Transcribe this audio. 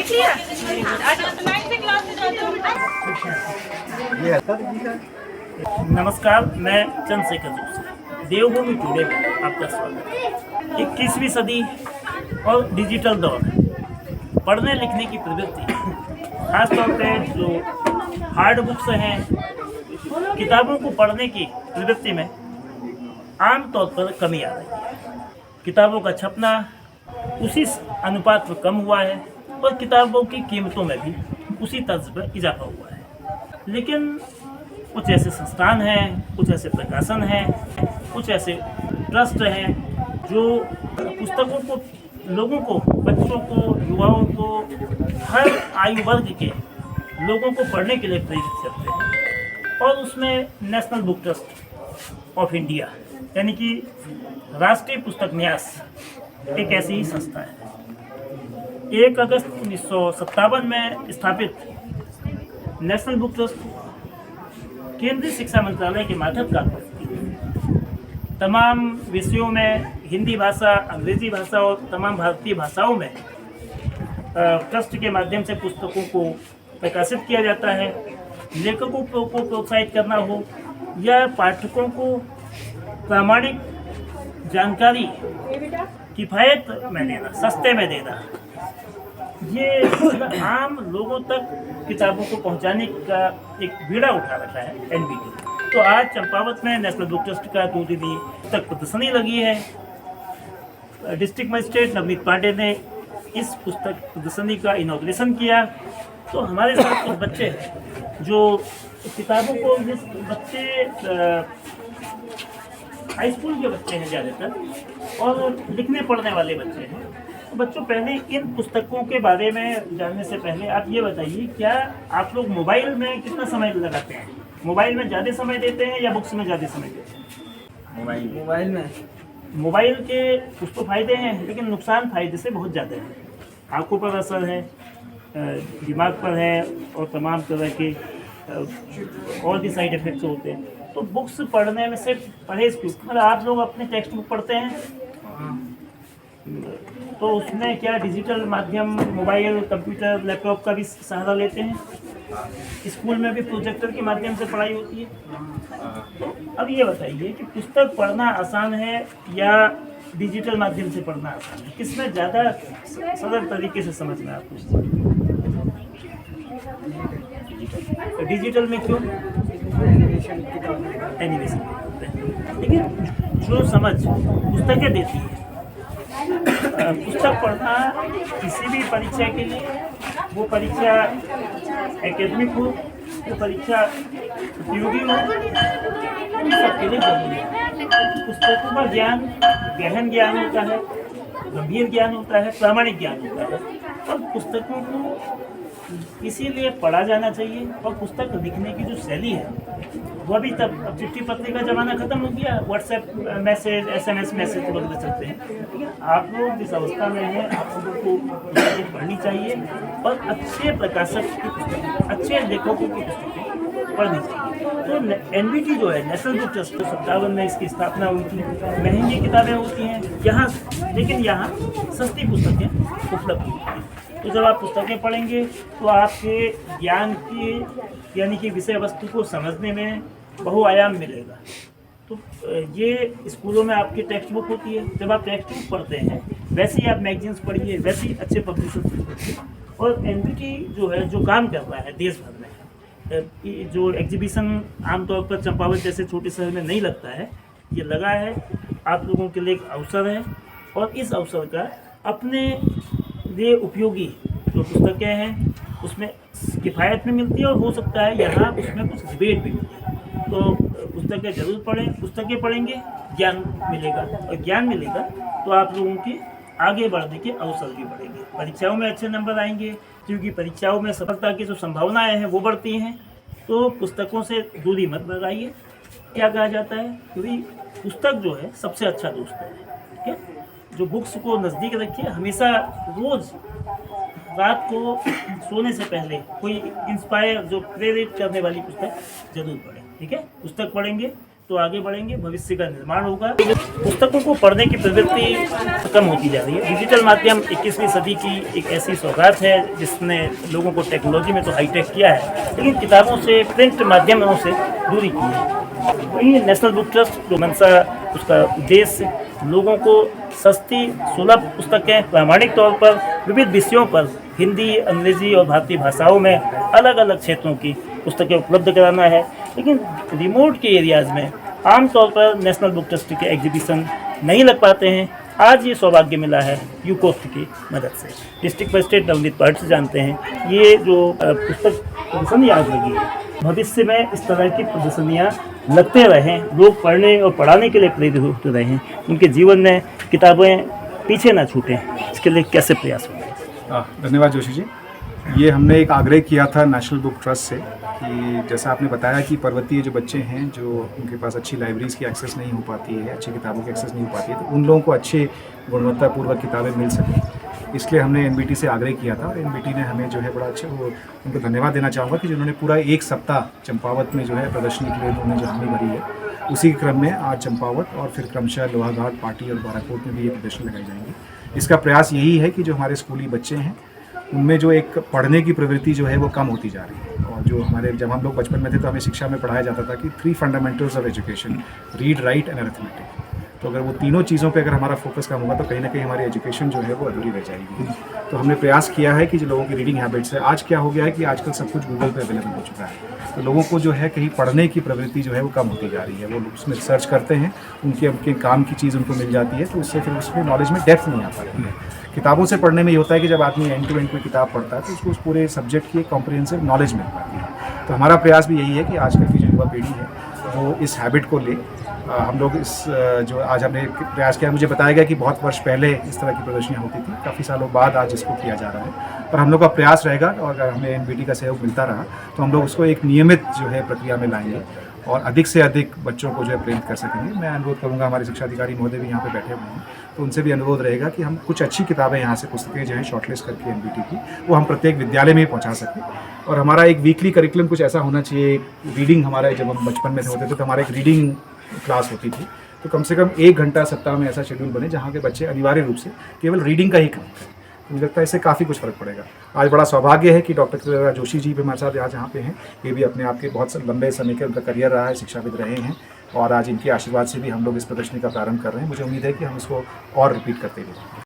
देख लिया? नमस्कार, मैं चंद्रशेखर जोशी, देवभूमि टुडे में आपका स्वागत है। 21वीं सदी और डिजिटल दौर, पढ़ने लिखने की प्रवृत्ति, खासतौर पे जो हार्ड बुक्स हैं, किताबों को पढ़ने की प्रवृत्ति में आम तौर पर कमी आ रही है। किताबों का छपना उसी अनुपात में कम हुआ है और किताबों की कीमतों में भी उसी तर्ज पर इजाफा हुआ है। लेकिन कुछ ऐसे संस्थान हैं, कुछ ऐसे प्रकाशन हैं, कुछ ऐसे ट्रस्ट हैं जो पुस्तकों को लोगों को, बच्चों को, युवाओं को, हर आयु वर्ग के लोगों को पढ़ने के लिए प्रेरित करते हैं। और उसमें national book trust of India यानी कि राष्ट्रीय पुस्तक न्यास एक ऐसी ही संस्था है। 1 अगस्त 1957 में स्थापित नेशनल बुक ट्रस्ट केंद्रीय शिक्षा मंत्रालय के माध्यम काम करती है। तमाम विषयों में हिंदी भाषा, अंग्रेजी भाषा और तमाम भारतीय भाषाओं में ट्रस्ट के माध्यम से पुस्तकों को प्रकाशित किया जाता है। लेखकों को प्रोत्साहित करना हो या पाठकों को प्रामाणिक जानकारी किफ़ायत में देना, सस्ते में देना, ये आम लोगों तक किताबों को पहुंचाने का एक बीड़ा उठा रखा है एनबीटी। तो आज चंपावत में नेशनल बुक ट्रस्ट का 2 दिनी पुस्तक प्रदर्शनी लगी है। डिस्ट्रिक्ट मजिस्ट्रेट नवनीत पांडे ने इस पुस्तक प्रदर्शनी का इनॉग्रेशन किया। तो हमारे साथ कुछ बच्चे हैं जो किताबों को, जिस बच्चे हाई स्कूल के बच्चे हैं ज़्यादातर और लिखने पढ़ने वाले बच्चे हैं। तो बच्चों, पहले इन पुस्तकों के बारे में जानने से पहले आप ये बताइए, क्या आप लोग मोबाइल में कितना समय लगाते हैं? मोबाइल में ज़्यादा समय देते हैं या बुक्स में ज़्यादा समय देते हैं? मोबाइल में। मोबाइल के कुछ तो फायदे हैं, लेकिन नुकसान फायदे से बहुत ज़्यादा है। आँखों पर असर है, दिमाग पर है और तमाम तरह के और भी साइड इफ़ेक्ट्स होते हैं। तो बुक्स पढ़ने में से परहेज क्यों? मतलब आप लोग अपने टेक्स्ट बुक पढ़ते हैं, तो उसमें क्या डिजिटल माध्यम, मोबाइल, कंप्यूटर, लैपटॉप का भी सहारा लेते हैं? स्कूल में भी प्रोजेक्टर के माध्यम से पढ़ाई होती है। तो अब ये बताइए कि पुस्तक पढ़ना आसान है या डिजिटल माध्यम से पढ़ना आसान है? किसमें ज़्यादा सरल तरीके से समझना है आपको? डिजिटल में क्यों? एनिमेशन। लेकिन जो समझ पुस्तकें देती है, पुस्तक पढ़ना किसी भी परीक्षा के लिए, वो परीक्षा एकेडमिक हो, वो परीक्षा उपयोगी हो, उन सबके लिए जरूरी है। पुस्तकों का ज्ञान गहन ज्ञान होता है, गंभीर ज्ञान होता है, प्रामाणिक ज्ञान होता है। और पुस्तकों को इसीलिए पढ़ा जाना चाहिए। और पुस्तक लिखने की जो शैली है वो भी, तब अब चिट्ठी पत्री का ज़माना ख़त्म हो गया, व्हाट्सएप मैसेज, SMS मैसेज वगैरह चलते हैं। लेकिन आप लोग जिस अवस्था में हैं, आप लोगों को पुस्तकें पढ़नी चाहिए और अच्छे प्रकाशक की पुस्तकें, अच्छे लेखकों की पुस्तकें पढ़नी चाहिए। तो NBT जो है, नेशनल बुक ट्रस्ट, 57 में इसकी स्थापना हुई थी। महंगी किताबें होती हैं यहाँ, लेकिन यहाँ सस्ती पुस्तकें उपलब्ध होती हैं। तो जब आप पुस्तकें पढ़ेंगे तो आपके ज्ञान की, यानी कि विषय वस्तु को समझने में बहुआयाम मिलेगा। तो ये स्कूलों में आपकी टेक्स्ट बुक होती है। जब आप टेक्स्ट बुक पढ़ते हैं, वैसे ही आप मैगजीन्स पढ़िए, वैसे ही अच्छे पब्लिशर्स पढ़िए। और NBT जो है, जो काम कर रहा है देश भर में, जो एग्जीबिशन आमतौर पर चंपावत जैसे छोटे शहर में नहीं लगता है, ये लगा है। आप लोगों के लिए एक अवसर है और इस अवसर का अपने लिए उपयोगी जो पुस्तकें हैं उसमें किफ़ायत में मिलती है और हो सकता है यहाँ उसमें कुछ डिबेट भी मिले। तो पुस्तकें ज़रूर पढ़ें। पुस्तकें पढ़ेंगे, ज्ञान मिलेगा, और ज्ञान मिलेगा तो आप लोगों के आगे बढ़ने के अवसर भी बढ़ेंगे। परीक्षाओं में अच्छे नंबर आएंगे, क्योंकि परीक्षाओं में सफलता की जो संभावनाएँ हैं वो बढ़ती हैं। तो पुस्तकों से दूरी मत लगाइए। क्या कहा जाता है, क्योंकि पुस्तक जो है सबसे अच्छा दोस्त है। ठीक है, जो बुक्स को नज़दीक रखिए। हमेशा रोज़ रात को सोने से पहले कोई इंस्पायर, जो प्रेरित करने वाली पुस्तक जरूर पढ़ें। ठीक है, पुस्तक पढ़ेंगे तो आगे बढ़ेंगे, भविष्य का निर्माण होगा। पुस्तकों को पढ़ने की प्रवृत्ति कम होती जा रही है। डिजिटल माध्यम 21वीं सदी की एक ऐसी सौगात है जिसने लोगों को टेक्नोलॉजी में तो हाईटेक किया है, लेकिन किताबों से, प्रिंट माध्यमों से दूरी की है। वहीं नेशनल बुक ट्रस्ट जो मंशा, उसका उद्देश्य लोगों को सस्ती सुलभ पुस्तकें प्रामाणिक तौर पर विविध विषयों पर हिंदी, अंग्रेजी और भारतीय भाषाओं में अलग अलग क्षेत्रों की पुस्तकें उपलब्ध कराना है। लेकिन रिमोट के एरियाज़ में आमतौर पर नेशनल बुक ट्रस्ट के एग्जीबिशन नहीं लग पाते हैं। आज ये सौभाग्य मिला है यूकोस्ट की मदद से। डिस्ट्रिक्ट मजिस्ट्रेट नवनीत पाठ से जानते हैं ये जो पुस्तक प्रदर्शनी आज लगी है, भविष्य में इस तरह की प्रदर्शनियाँ लगते रहें, लोग पढ़ने और पढ़ाने के लिए प्रेरित होते रहें, उनके जीवन में किताबें पीछे ना छूटें, इसके लिए कैसे प्रयास होंगे? धन्यवाद जोशी जी। ये हमने एक आग्रह किया था नेशनल बुक ट्रस्ट से कि जैसा आपने बताया कि पर्वतीय जो बच्चे हैं, जो उनके पास अच्छी लाइब्रेरीज़ की एक्सेस नहीं हो पाती है, अच्छी किताबों की एक्सेस नहीं हो पाती है, तो उन लोगों को अच्छे गुणवत्तापूर्वक किताबें मिल सकें। इसलिए हमने एनबीटी से आग्रह किया था और एनबीटी ने हमें जो है बड़ा अच्छा, वो उनको धन्यवाद देना चाहूँगा कि जिन्होंने पूरा एक सप्ताह चंपावत में जो है प्रदर्शनी के लिए उन्होंने जो हमें भरी है। उसी क्रम में आज चंपावत और फिर क्रमशः लोहाघाट, पाटी और बाराकोट में भी ये प्रदर्शनी लगाई जाएंगी। इसका प्रयास यही है कि जो हमारे स्कूली बच्चे हैं उनमें जो एक पढ़ने की प्रवृत्ति जो है वो कम होती जा रही है। और जो हमारे, जब हम लोग बचपन में थे तो हमें शिक्षा में पढ़ाया जाता था कि 3 fundamentals of education, read, right and arithmetic. तो अगर वो तीनों चीज़ों पे अगर हमारा फोकस कम होगा तो कहीं ना कहीं हमारी एजुकेशन जो है वो अधूरी रह जाएगी। तो हमने प्रयास किया है कि जो लोगों की रीडिंग हैबिट्स है, आज क्या हो गया है कि आजकल सब कुछ गूगल पे अवेलेबल हो चुका है, तो लोगों को जो है कहीं पढ़ने की प्रवृत्ति जो है वो कम होती जा रही है। वो उसमें सर्च करते हैं, उनके काम की चीज़ उनको मिल जाती है, तो उससे फिर उसमें नॉलेज में डेप्थ नहीं आ पाती है। किताबों से पढ़ने में ये होता है कि जब आदमी एंड टू एंड कोई किताब पढ़ता है तो उसको उस पूरे सब्जेक्ट की एक कॉम्प्रिहेंसिव नॉलेज मिल पाती है। तो हमारा प्रयास भी यही है कि आजकल की जो युवा पीढ़ी है वो इस हैबिट को ले। हम लोग इस जो आज हमने प्रयास किया, मुझे बताया गया कि बहुत वर्ष पहले इस तरह की प्रदर्शनियाँ होती थी, काफ़ी सालों बाद आज इसको किया जा रहा है। पर हम लोग का प्रयास रहेगा और अगर हमें एनबीटी का सहयोग मिलता रहा तो हम लोग उसको एक नियमित जो है प्रक्रिया में लाएंगे और अधिक से अधिक बच्चों को जो है प्रेरित कर सकेंगे। मैं अनुरोध करूंगा, हमारे शिक्षा अधिकारी महोदय भी यहाँ पे बैठे हुए हैं, तो उनसे भी अनुरोध रहेगा कि हम कुछ अच्छी किताबें यहाँ से, पुस्तकें जो हैं शॉर्टलिस्ट करके एनबीटी की, वो हम प्रत्येक विद्यालय में ही पहुँचा सकें। और हमारा एक वीकली करिकुलम कुछ ऐसा होना चाहिए। रीडिंग, हमारा जब हम बचपन में होते थे तो हमारा एक रीडिंग क्लास होती थी, तो कम से कम 1 घंटा सप्ताह में ऐसा शेड्यूल बने जहाँ के बच्चे अनिवार्य रूप से केवल रीडिंग का ही काम करें। मुझे लगता है इससे काफ़ी कुछ फ़र्क पड़ेगा। आज बड़ा सौभाग्य है कि डॉक्टर जोशी जी भी हमारे साथ आज यहाँ पे हैं। ये भी अपने आप के बहुत लंबे समय के उनका करियर रहा है, शिक्षाविद रहे हैं, और आज इनके आशीर्वाद से भी हम लोग इस प्रदर्शनी का प्रारंभ कर रहे हैं। मुझे उम्मीद है कि हम इसको और रिपीट करते रहेंगे।